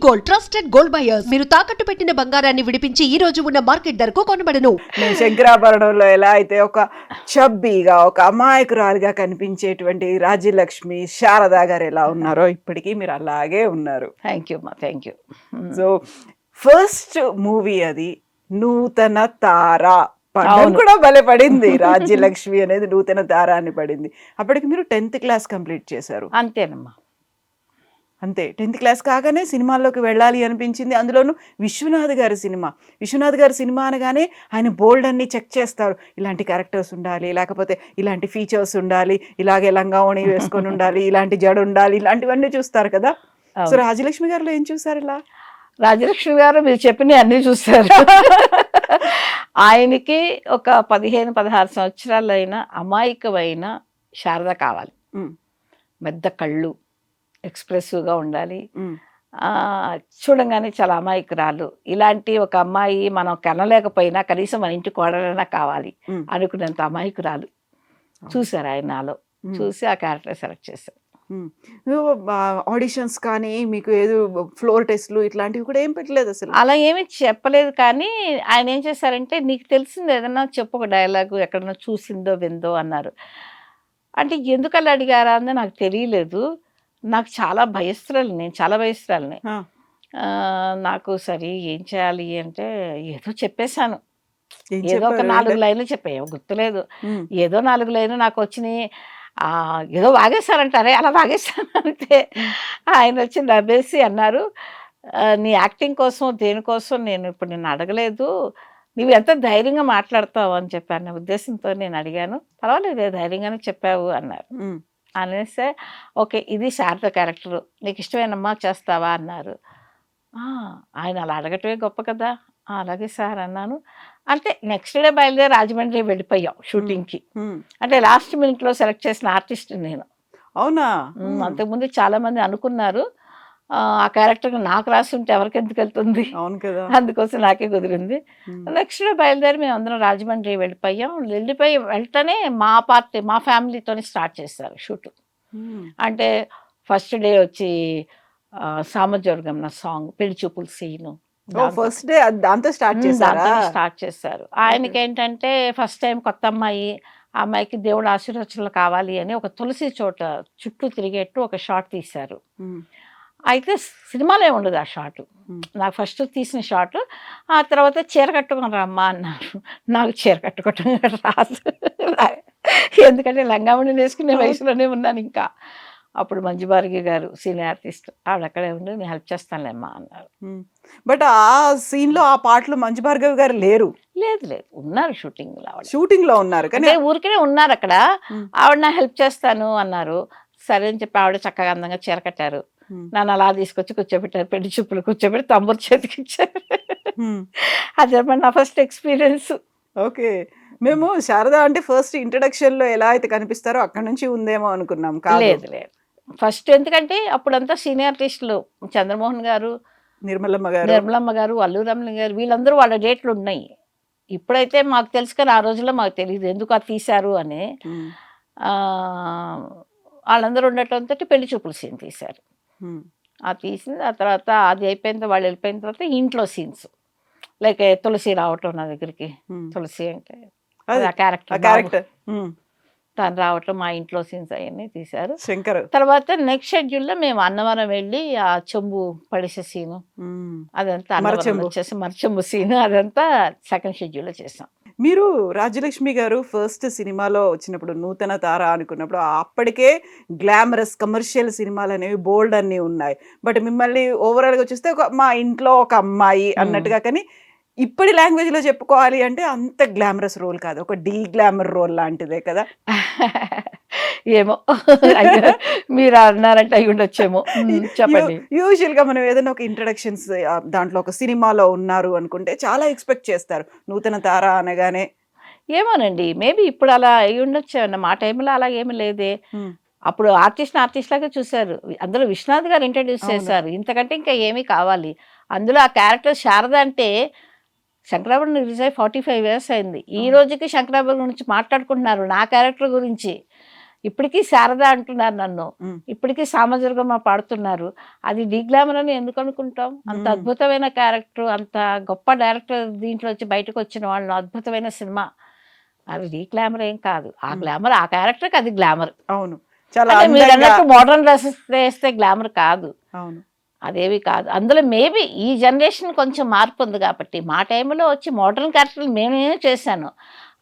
Gold trusted gold buyers మీరు తాకట్టు పెట్టిన బంగారాన్ని విడిపించి ఈ రోజు ఉన్న మార్కెట్ ధరకు కొనబడను. శంకరాభరణంలో ఎలా అయితే ఒక చబ్బీగా ఒక అమాయకురాలుగా కనిపించేటువంటి రాజ్యలక్ష్మి శారదా గారు ఎలా ఉన్నారో ఇప్పటికీ మీరు అలాగే ఉన్నారు. థ్యాంక్ యూ అమ్మా, thank you. So first movie అది నూతన తార పడడం కూడా భలే పడింది. రాజ్యలక్ష్మి అనేది నూతన తార అని పడింది. అప్పటికి మీరు 10th క్లాస్ కంప్లీట్ చేశారు. అంతేనమ్మా. అంతే 10th క్లాస్ కాగానే సినిమాల్లోకి వెళ్ళాలి అనిపించింది. అందులోనూ విశ్వనాథ్ గారి సినిమా. విశ్వనాథ్ గారి సినిమా అనగానే ఆయన బోల్డ్ అన్ని చెక్ చేస్తారు. ఇలాంటి క్యారెక్టర్స్ ఉండాలి, లేకపోతే ఇలాంటి ఫీచర్స్ ఉండాలి, ఇలాగే లంగావణి వేసుకొని ఉండాలి, ఇలాంటి జడ ఉండాలి, ఇలాంటివన్నీ చూస్తారు కదా. సో రాజ్యలక్ష్మి గారిలో ఏం చూసారు? ఇలా రాజలక్ష్మి గారు మీరు చెప్పినవి అన్నీ చూస్తారు. ఆయనకి ఒక 15-16 సంవత్సరాలు అయిన అమాయకమైన శారద కావాలి. పెద్ద కళ్ళు, ఎక్స్ప్రెసివ్గా ఉండాలి, చూడంగానే చాలా అమాయకురాలు. ఇలాంటి ఒక అమ్మాయి మనం కనలేకపోయినా కనీసం మన ఇంటి కోడలైనా కావాలి అనుకున్నంత అమాయకురాలు చూసారు ఆయన నాలో. చూసి ఆ క్యారెక్టర్ సెలెక్ట్ చేశారు. ఆడిషన్స్ కానీ మీకు ఏదో ఫ్లోర్ టెస్ట్లు ఇట్లాంటివి కూడా ఏం పెట్టలేదు అసలు? అలా ఏమీ చెప్పలేదు. కానీ ఆయన ఏం చేశారంటే, నీకు తెలిసింది ఏదన్నా చెప్పు, ఒక డైలాగు ఎక్కడన్నా చూసిందో విందో అన్నారు. అంటే ఎందుకు అలా అడిగారా అని నాకు తెలియలేదు. నాకు చాలా భయస్తురాలు, నేను చాలా భయస్తురాలని. నాకు సరే ఏం చేయాలి అంటే ఏదో చెప్పేశాను. ఏదో ఒక 4 లైన్లు చెప్పాను, గుర్తులేదు. ఏదో 4 లైన్లు నాకు వచ్చినాయి. ఏదో వాగేశారంటారే, అలా వాగేశాను అంతే. ఆయన వచ్చి నవ్వేసి అన్నారు, నీ యాక్టింగ్ కోసం దేనికోసం నేను ఇప్పుడు నిన్ను అడగలేదు, నువ్వు ఎంత ధైర్యంగా మాట్లాడతావు అని చెప్పాను ఉద్దేశంతో నేను అడిగాను. పర్వాలేదు ధైర్యంగానే చెప్పావు అన్నారు. అనేస్తే ఓకే ఇది శారద క్యారెక్టరు, నీకు ఇష్టమేనమ్మా చేస్తావా అన్నారు. ఆయన అలా అడగటమే గొప్ప కదా. అలాగే సార్ అన్నాను. అంటే నెక్స్ట్ డే బయలుదేరి రాజమండ్రి వెళ్ళిపోయాం షూటింగ్కి. అంటే లాస్ట్ మినిట్లో సెలెక్ట్ చేసిన ఆర్టిస్ట్ నేను. అవునా? అంతకుముందు చాలా మంది అనుకున్నారు ఆ క్యారెక్టర్ నాకు రాసి ఉంటే ఎవరికి ఎందుకు వెళ్తుంది, అవును కదా, అందుకోసం నాకే కుదిరింది. నెక్స్ట్ డే బయలుదేరి మేము అందరం రాజమండ్రి వెళ్ళిపోయాం. వెళ్తేనే మా ఫ్యామిలీతోనే స్టార్ట్ చేస్తారు షూట్. అంటే ఫస్ట్ డే వచ్చి సామజోర్గం నా సాంగ్, పెళ్లి చూపుల సీను ఫస్ట్ డే దాంతో స్టార్ట్ చేశారు. ఆయనకి ఏంటంటే ఫస్ట్ టైం కొత్త అమ్మాయి, ఆ అమ్మాయికి దేవుడు ఆశీర్వచనలు కావాలి అని ఒక తులసి చోట చుట్టూ తిరిగేట్టు ఒక షాట్ తీశారు. అయితే సినిమాలో ఉండదు ఆ షాట్. నాకు ఫస్ట్ తీసిన షాట్. ఆ తర్వాత చీర కట్టుకుని రమ్మా అన్నారు. నాకు చీర కట్టుకోవటం రాదు, ఎందుకంటే లంగావణి వేసుకునే వయసులోనే ఉన్నాను ఇంకా. అప్పుడు మంజు భార్గవి గారు సీనియర్ ఆర్టిస్ట్, ఆవిడ అక్కడే ఉండి నేను హెల్ప్ చేస్తానులేమ్మా అన్నారు. బట్ ఆ సీన్లో ఆ పాటలో మంజు భార్గవి గారు లేరు? లేదు ఉన్నారు షూటింగ్ లో ఉన్నారు కానీ ఊరికనే ఉన్నారు అక్కడ. ఆవిడ నా హెల్ప్ చేస్తాను అన్నారు. సరే అని చెప్పి ఆవిడ చక్కగా అందంగా చీర కట్టారు. నన్ను అలా తీసుకొచ్చి కూర్చోబెట్టారు, పెళ్లి చూపులు కూర్చోబెట్టి తంబూరు చేతికి ఇచ్చారు. అదే నా ఫస్ట్ ఎక్స్పీరియన్స్. ఓకే, మేము శారద అంటే ఫస్ట్ ఇంట్రడక్షన్ లో ఎలా అయితే కనిపిస్తారో అక్కడ నుంచి ఉందేమో అనుకున్నాం. లేదు ఫస్ట్, ఎందుకంటే అప్పుడంతా సీనియర్ ఆర్టిస్టులు చంద్రమోహన్ గారు, నిర్మలమ్మ గారు, అల్లు రమణ గారు, వీళ్ళందరూ వాళ్ళ డేట్లు ఉన్నాయి. ఇప్పుడైతే మాకు తెలుసు కానీ ఆ రోజుల్లో మాకు తెలియదు ఎందుకు అది తీశారు అని. వాళ్ళందరూ ఉండటంతో పెళ్లి చూపుల సీన్ తీశారు. అది తీసింది. ఆ తర్వాత అది అయిపోయిన వాళ్ళు వెళ్ళిపోయిన తర్వాత ఇంట్లో సీన్స్, లైక్ తులసి రావటం నా దగ్గరికి. తులసి అంటే ఆ క్యారెక్టర్ తను రావటం, మా ఇంట్లో సీన్స్ అవన్నీ తీశారు. తర్వాత నెక్స్ట్ షెడ్యూల్లో మేము అన్నవరం వెళ్ళి ఆ చెంబు పడిసే సీను అదంతా అన్నవరం వచ్చేసి మరచెంబు సీను అదంతా సెకండ్ షెడ్యూల్లో చేసాం. మీరు రాజ్యలక్ష్మి గారు ఫస్ట్ సినిమాలో వచ్చినప్పుడు నూతన తార అనుకున్నప్పుడు అప్పటికే గ్లామరస్ కమర్షియల్ సినిమాలు అనేవి బోల్డ్ అన్నీ ఉన్నాయి. బట్ మిమ్మల్ని ఓవరాల్గా వచ్చేస్తే మా ఇంట్లో ఒక అమ్మాయి అన్నట్టుగా, కానీ ఇప్పటి లాంగ్వేజ్ లో చెప్పుకోవాలి అంటే అంత గ్లామరస్ రోల్ కాదు, ఒక డీ గ్లామర్ రోల్ లాంటిదే కదా. ఏమో మీరు అన్నారంటే అయి ఉండొచ్చేమో, చెప్పండి. యూజువల్ గా మనం ఏదైనా ఒక ఇంట్రడక్షన్స్ దాంట్లో ఒక సినిమాలో ఉన్నారు అనుకుంటే చాలా ఎక్స్పెక్ట్ చేస్తారు నూతన తార అనగానే. ఏమోనండి, మేబీ ఇప్పుడు అలా అయి ఉండొచ్చు. మా టైంలో అలా ఏమి లేదే. అప్పుడు ఆర్టిస్ట్ లాగా చూశారు. అందులో విశ్వనాథ్ గారు ఇంట్రడ్యూస్ చేశారు. ఇంతకంటే ఇంకా ఏమీ కావాలి. అందులో ఆ క్యారెక్టర్ శారద అంటే శంకరాభరణం రిలీజ్ అయ్యి 45 years అయింది. ఈ రోజుకి శంకరాభరణం గురించి మాట్లాడుకుంటున్నారు, నా క్యారెక్టర్ గురించి. ఇప్పటికీ శారద అంటున్నారు నన్ను, మ్మ్. ఇప్పటికీ సామజుర్గమ్మ పాడుతున్నారు. అది డీగ్లామర్ అని ఎందుకు అనుకుంటాం? అంత మ్మ్. అద్భుతమైన క్యారెక్టర్, అంత గొప్ప డైరెక్టర్ దీంట్లో వచ్చి బయటకు వచ్చిన వాళ్ళు, అద్భుతమైన సినిమా, అది డీగ్లామర్ ఏం కాదు. ఆ గ్లామర్, ఆ క్యారెక్టర్కి అది గ్లామర్. అవును, చాలా అంటే మీరు అందంగా. అన్నట్టు మోడర్న్ డ్రెస్సెస్ వేస్తే గ్లామర్ కాదు, అవును. అదేవి కాదు. అందులో మేబీ ఈ జనరేషన్ కొంచెం మార్పు ఉంది కాబట్టి, మా టైంలో వచ్చి మోడర్న్ క్యారెక్టర్లు మేమే చేశాను,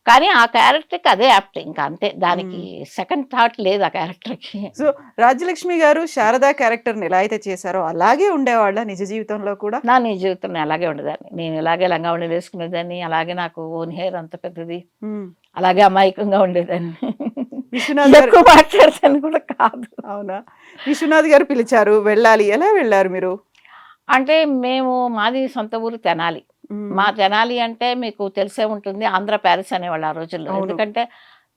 కానీ ఆ క్యారెక్టర్కి అదే యాప్ట్, ఇంకా అంతే, దానికి సెకండ్ థాట్ లేదు ఆ క్యారెక్టర్కి. సో రాజ్యలక్ష్మి గారు శారదా క్యారెక్టర్ని ఎలా అయితే చేశారో అలాగే ఉండేవాళ్ళ నిజ జీవితంలో కూడా? నా నీ జీవితంలో అలాగే ఉండేదాన్ని, నేను ఇలాగే లంగావణి వేసుకునేదాన్ని, అలాగే నాకు ఓన్ హెయిర్ అంత పెద్దది, మ్మ్. అలాగే అమాయకంగా ఉండేదాన్ని, విశ్వనాథ్ గారు. ఎక్కువ మాట్లాడతాను కూడా కాదు. అవునా? విశ్వనాథ్ గారు పిలిచారు, వెళ్ళాలి, ఎలా వెళ్ళారు మీరు? అంటే మేము, మాది సొంత ఊరు తెనాలి. మ్మ్. మా తెనాలి అంటే మీకు తెలిసే ఉంటుంది, ఆంధ్ర ప్యారిస్ అనేవాళ్ళు ఆ రోజుల్లో. అవును. ఎందుకంటే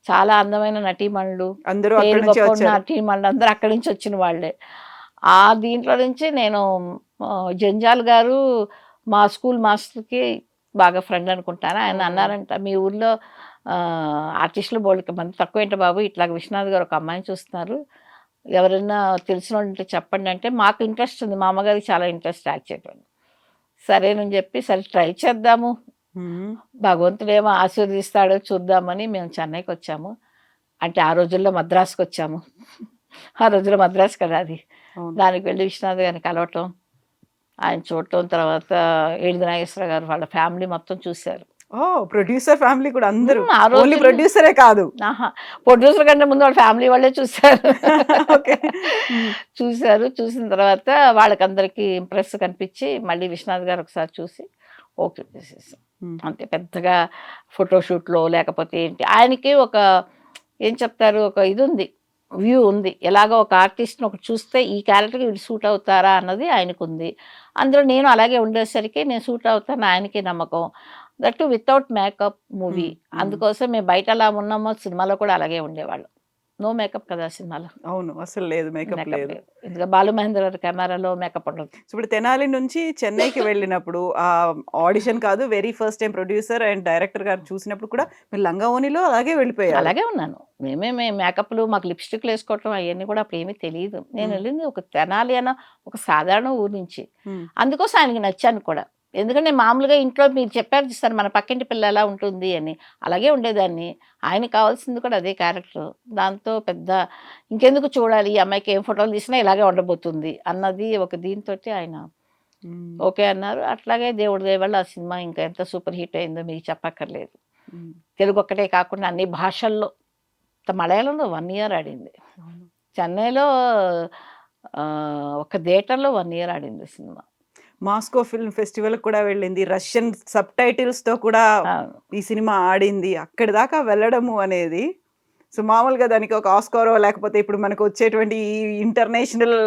చాలా అందమైన నటీమణులు, అందరూ పేరు అక్కడి నుంచి గొప్ప వచ్చారు. నటీమణులు అందరూ అక్కడి నుంచి వచ్చిన వాళ్ళే. ఆ దీంట్లో నుంచి నేను జంజాల్ గారు మా స్కూల్ మాస్టర్కి బాగా ఫ్రెండ్ అనుకుంటాను. ఆయన అన్నారంట, మీ ఊర్లో ఆర్టిస్టులు బోళ్ళకి మంది తక్కువ ఏంటి బాబు, ఇట్లా విశ్వనాథ్ గారు ఒక అమ్మాయిని చూస్తున్నారు, ఎవరైనా తెలిసిన వాళ్ళు ఉంటే చెప్పండి అంటే, మాకు ఇంట్రెస్ట్ ఉంది, మా అమ్మగారికి చాలా ఇంట్రెస్ట్ యాక్ట్ చేయడం. సరేనని చెప్పి, సరే ట్రై చేద్దాము, మ్మ్. భగవంతుడేమో ఆశీర్వదిస్తాడో చూద్దామని మేము చెన్నైకి వచ్చాము. అంటే ఆ రోజుల్లో మద్రాసుకి వచ్చాము, ఆ రోజుల్లో మద్రాసు కదా అది. అవును. దానికి వెళ్ళి విశ్వనాథ్ గారిని కలవటం, ఆయన చూడటం, తర్వాత ఏడుది నాగేశ్వర గారు వాళ్ళ ఫ్యామిలీ మొత్తం చూశారు. ఓ, ప్రొడ్యూసర్ ఫ్యామిలీ కూడా అందరూ, ఆ ఓన్లీ రోజుల్లో ప్రొడ్యూసరే కాదు. ఆహా, ప్రొడ్యూసర్ కంటే ముందు వాళ్ళ ఫ్యామిలీ వాళ్ళే చూశారు. ఓకే. మ్మ్. చూశారు, చూసిన తర్వాత వాళ్ళకందరికీ ఇంప్రెస్ కనిపించి, మళ్ళీ విశ్వనాథ్ గారు ఒకసారి చూసి ఓకే చేసేసాం. మ్మ్. అంతే, పెద్దగా ఫోటోషూట్లో లేకపోతే ఏంటి, ఆయనకి ఒక ఏం చెప్తారు, ఒక ఇది ఉంది, వ్యూ ఉంది, ఎలాగో ఒక ఆర్టిస్ట్ని ఒకటి చూస్తే ఈ క్యారెక్టర్కి వీళ్ళు సూట్ అవుతారా అన్నది ఆయనకు ఉంది. అందులో నేను అలాగే ఉండేసరికి నేను సూట్ అవుతాను ఆయనకి నమ్మకం, దట్ వితౌట్ మేకప్ మూవీ. మ్మ్. అందుకోసం మేము బయట అలా ఉన్నామో సినిమాలో కూడా అలాగే ఉండేవాళ్ళం. నో మేకప్ కదా సినిమాలో, అవును, అసలు లేదు, మేకప్ మేకప్ లేదు. లేదు. ఎందుకంటే బాలు మహేంద్ర గారి కెమెరాలో మేకప్ ఉండదు. ఇప్పుడు తెనాలి నుంచి చెన్నైకి వెళ్ళినప్పుడు ఆ ఆడిషన్ కాదు, very first time producer and director గారు చూసినప్పుడు కూడా మీరు లంగా ఓణిలో అలాగే వెళ్ళిపోయారు. అలాగే ఉన్నాను, మేము మేకప్లు, మాకు లిప్స్టిక్లు వేసుకోవటం అవన్నీ కూడా అప్పుడు ఏమీ తెలియదు. నేను వెళ్ళింది ఒక తెనాలి అన్న ఒక సాధారణ ఊరు నుంచి, మ్మ్. అందుకోసం ఆయనకి నచ్చాను కూడా. ఎందుకంటే మామూలుగా ఇంట్లో మీరు చెప్పారు చూస్తారు, మన పక్కింటి పిల్ల ఎలా ఉంటుంది అని, అలాగే ఉండేదాన్ని. ఆయనకి కావాల్సింది కూడా అదే క్యారెక్టర్. దాంతో పెద్ద ఇంకెందుకు చూడాలి, ఈ అమ్మాయికి ఏం ఫోటోలు తీసినా ఇలాగే ఉండబోతుంది అన్నది ఒక దీంతో ఆయన మ్మ్. ఓకే అన్నారు. అట్లాగే దేవుడి దయ వల్ల ఆ సినిమా ఇంకా ఎంత సూపర్ హిట్ అయిందో మీకు చెప్పక్కర్లేదు. మ్మ్. తెలుగు ఒక్కటే కాకుండా అన్ని భాషల్లో, మలయాళంలో 1 year ఆడింది, అవును. చెన్నైలో ఒక థియేటర్లో 1 year ఆడింది సినిమా. మాస్కో ఫిల్మ్ ఫెస్టివల్ కూడా వెళ్ళింది, రష్యన్ సబ్ టైటిల్స్ తో కూడా అవును. ఈ సినిమా ఆడింది. అక్కడి దాకా వెళ్ళడము అనేది, సో మామూలుగా దానికి ఒక ఆస్కారో లేకపోతే ఇప్పుడు మనకు వచ్చేటువంటి ఈ ఇంటర్నేషనల్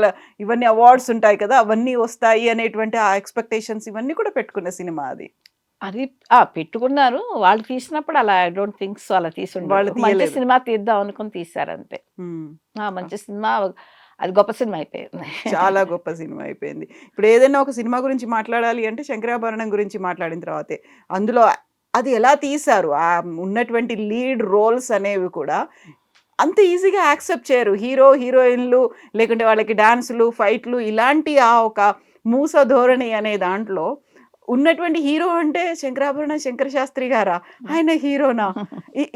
ఇవన్నీ అవార్డ్స్ ఉంటాయి కదా, అవన్నీ వస్తాయి అనేటువంటి ఆ ఎక్స్పెక్టేషన్స్ ఇవన్నీ కూడా పెట్టుకున్న సినిమా అది. అది పెట్టుకున్నారు వాళ్ళు తీసినప్పుడు, అలా ఐ డోంట్ థింక్ సో అలా తీసుండరు. వాళ్ళు మంచి తీయలేదు. సినిమా తీద్దాం అనుకుని తీశారు అంతే. మ్మ్. మంచి సినిమా, అది గొప్ప సినిమా అయిపోయింది. చాలా గొప్ప సినిమా అయిపోయింది. ఇప్పుడు ఏదైనా ఒక సినిమా గురించి మాట్లాడాలి అంటే శంకరాభరణం గురించి మాట్లాడిన తర్వాతే, అందులో అది ఎలా తీశారు, ఆ ఉన్నటువంటి లీడ్ రోల్స్ అనేవి కూడా అంత ఈజీగా యాక్సెప్ట్ చేయరు. హీరో హీరోయిన్లు లేకుంటే వాళ్ళకి డాన్సులు ఫైట్లు ఇలాంటి ఆ ఒక మూస ధోరణి అనే దాంట్లో ఉన్నటువంటి హీరో అంటే శంకరాభరణం శంకర శాస్త్రి గారా, ఆయన హీరోనా,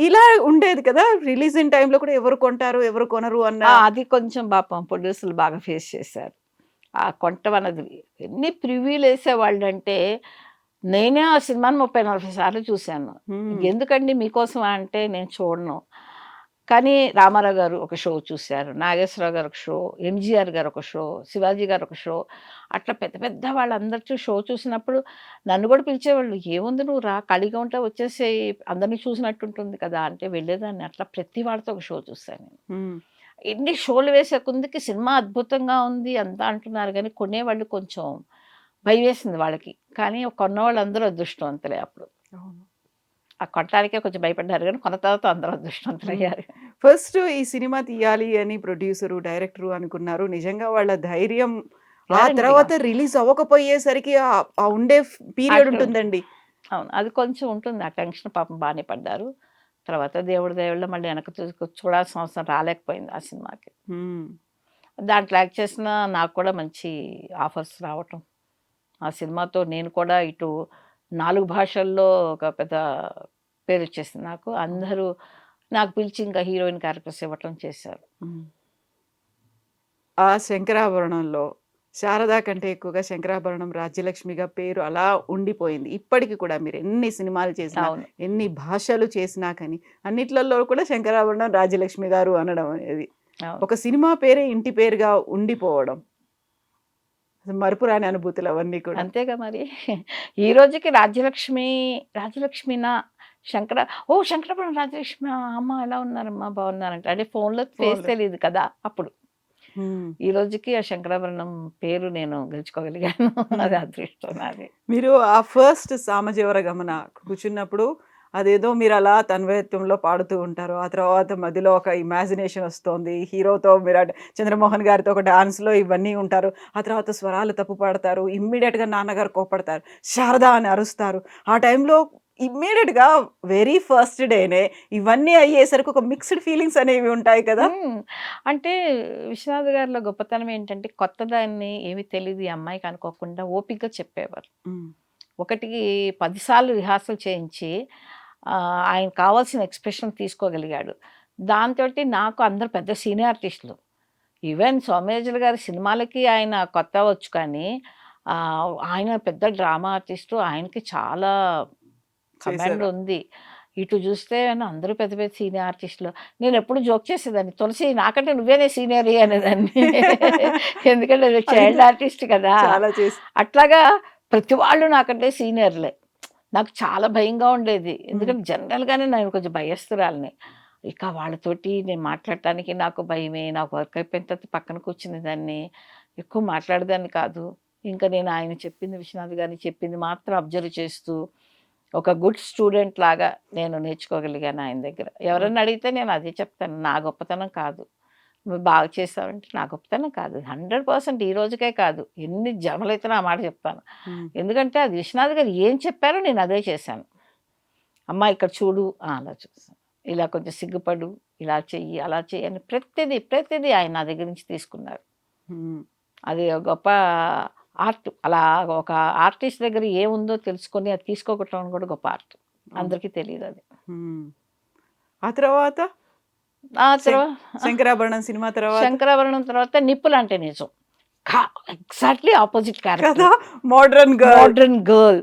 ఇలా ఉండేది కదా. రిలీజ్ ఇన్ టైంలో కూడా ఎవరు కొంటారు ఎవరు కొనరు అన్న అది కొంచెం పాపం ప్రొడ్యూసర్లు బాగా ఫేస్ చేశారు. ఆ కొంటం అన్నది ఎన్ని ప్రివ్యూలు వేసేవాళ్ళు అంటే, నేనే ఆ సినిమాని 30-40 సార్లు చూశాను. ఎందుకండి మీకోసం అంటే నేను చూడను. కానీ రామారావు గారు ఒక షో చూశారు, నాగేశ్వరరావు గారు ఒక షో, ఎంజీఆర్ గారు ఒక షో, శివాజీ గారు ఒక షో, అట్లా పెద్ద పెద్ద వాళ్ళందరితో షో చూసినప్పుడు నన్ను కూడా పిలిచేవాళ్ళు, ఏముంది నువ్వు రా, ఖాళీగా ఉంటే వచ్చేసి అందరినీ చూసినట్టు ఉంటుంది కదా అంటే వెళ్ళేదాన్ని. అట్లా ప్రతి వాళ్ళతో ఒక షో చూశాను నేను. ఎన్ని షోలు వేసే కొందికి సినిమా అద్భుతంగా ఉంది అంతా అంటున్నారు, కానీ కొనేవాళ్ళు కొంచెం భయం వేసింది వాళ్ళకి. కానీ కొన్నవాళ్ళు అందరూ అదృష్టవంతులే అప్పుడు. ఆ కొట్టడానికే కొంచెం భయపడ్డారు, కానీ కొన్న తర్వాత అందరూ అదృష్టవంతులు అయ్యారు. ఫస్ట్ ఈ సినిమా తీయాలి అని ప్రొడ్యూసరు డైరెక్టరు అనుకున్నారు, నిజంగా వాళ్ళ ధైర్యం ఆ తర్వాత రిలీజ్ అవ్వకపోయేసరికి ఆ ఉండే పీరియడ్ ఉంటుందండి. అవును, అది కొంచెం ఉంటుంది, ఆ టెన్షన్ పాపం బాగానే పడ్డారు. తర్వాత దేవుడి దయ వల్ల మళ్ళీ వెనక్కి చూడాల్సిన అవసరం రాలేకపోయింది ఆ సినిమాకి. ఉమ్. దాంట్లో యాక్ట్ చేసిన నాకు కూడా మంచి ఆఫర్స్ రావటం, ఆ సినిమాతో నేను కూడా ఇటు 4 భాషల్లో ఒక పెద్ద పేరు వచ్చేసింది నాకు. అందరూ నాకు పిలిచి ఇంకా హీరోయిన్ క్యారెక్టర్స్ ఇవ్వటం చేశారు. ఉమ్. ఆ శంకరాభరణంలో శారదా కంటే ఎక్కువగా శంకరాభరణం రాజ్యలక్ష్మిగా పేరు అలా ఉండిపోయింది. ఇప్పటికి కూడా మీరు ఎన్ని సినిమాలు చేసినా, అవును. ఎన్ని భాషలు చేసినా కానీ అన్నిట్లలో కూడా శంకరాభరణం రాజ్యలక్ష్మి గారు అనడం అనేది అవును. ఒక సినిమా పేరే ఇంటి పేరుగా ఉండిపోవడం, అసలు మరుపురాని అనుభూతులు అవన్నీ కూడా. అంతేగా మరి. ఈ రోజుకి రాజ్యలక్ష్మినా శంకరాభరణం రాజ్యలక్ష్మి అమ్మ ఎలా ఉన్నారమ్మా బాగున్నారంట అంటే ఫోన్లో ఫేస్ ఫోన్లో. తెలియదు కదా అప్పుడు. ఉమ్. ఈ రోజుకి ఆ శంకరాభరణం పేరు నేను గెలుచుకోగలిగాను. అది అదృష్టం నాది. మీరు ఆ ఫస్ట్ సామజీవర గమన కూర్చున్నప్పుడు అదేదో మీరు అలా తన్వయత్వంలో పాడుతూ ఉంటారు. ఆ తర్వాత మధ్యలో ఒక ఇమాజినేషన్ వస్తుంది. హీరోతో మీరు చంద్రమోహన్ గారితో ఒక డాన్స్లో ఇవన్నీ ఉంటారు. ఆ తర్వాత స్వరాలు తప్పు పాడతారు. ఇమ్మీడియట్గా నాన్నగారు కోపడతారు, శారదా అని అరుస్తారు. ఆ టైంలో ఇమ్మీడియట్గా వెరీ ఫస్ట్ డేనే ఇవన్నీ అయ్యేసరికి ఒక మిక్స్డ్ ఫీలింగ్స్ అనేవి ఉంటాయి కదా. అంటే విశ్వనాథ్ గారిలో గొప్పతనం ఏంటంటే కొత్త దాన్ని ఏమి తెలియదు ఈ అమ్మాయికి అనుకోకుండా ఓపికగా చెప్పేవారు. ఒకటికి 10 సార్లు రిహార్సల్ చేయించి ఆయన కావాల్సిన ఎక్స్ప్రెషన్ తీసుకోగలిగాడు. దాంతో నాకు అందరు పెద్ద సీనియర్ ఆర్టిస్టులు, ఈవెన్ సోమయాజులు గారి సినిమాలకి ఆయన కొత్త వచ్చు కానీ ఆయన పెద్ద డ్రామా ఆర్టిస్టు, ఆయనకి చాలా కమాండ్ ఉంది. ఇటు చూస్తే అందరూ పెద్ద పెద్ద సీనియర్ ఆర్టిస్టులు. నేను ఎప్పుడు జోక్ చేసేదాన్ని, తులసి నాకంటే నువ్వేనే సీనియర్ అనేదాన్ని. ఎందుకంటే చైల్డ్ ఆర్టిస్ట్ కదా. చాలా చేసి అట్లాగా ప్రతి వాళ్ళు నాకంటే సీనియర్లే. నాకు చాలా భయంగా ఉండేది, ఎందుకంటే జనరల్గానే నేను కొంచెం భయస్తురాలని. ఇక వాళ్ళతోటి నేను మాట్లాడటానికి నాకు భయమే. నాకు వర్క్ అయిపోయిన తర్వాత పక్కన కూర్చునే దాన్ని, ఎక్కువ మాట్లాడేదాన్ని కాదు. ఇంకా నేను ఆయన చెప్పింది, విశ్వనాథ్ గారిని చెప్పింది మాత్రం అబ్జర్వ్ చేస్తూ ఒక గుడ్ స్టూడెంట్ లాగా నేను నేర్చుకోగలిగాను ఆయన దగ్గర. ఎవరన్నా అడిగితే నేను అదే చెప్తాను, నా గొప్పతనం కాదు. నువ్వు బాగా చేస్తావంటే నా గొప్పతనం కాదు, 100% ఈ రోజుకే కాదు ఎన్ని జన్మలైతే నా మాట చెప్తాను. ఎందుకంటే అది విశ్వనాథ్ గారు ఏం చెప్పారో నేను అదే చేశాను. అమ్మ ఇక్కడ చూడు, అలా చూస్తాను, ఇలా కొంచెం సిగ్గుపడు, ఇలా చెయ్యి, అలా చెయ్యి అని ప్రతిదీ ఆయన నా దగ్గర నుంచి తీసుకున్నారు. అది ఒక గొప్ప ఆర్ట్. అలా ఒక ఆర్టిస్ట్ దగ్గర ఏముందో తెలుసుకొని అది తీసుకోవటం కూడా గొప్ప ఆర్ట్. అందరికీ తెలియదు అది. ఆ తర్వాత ఆ తర్వాత శంకరాభరణం సినిమా తర్వాత శంకరాభరణం తర్వాత నిప్పులంటే నిజం, exactly opposite character. Modern modern girl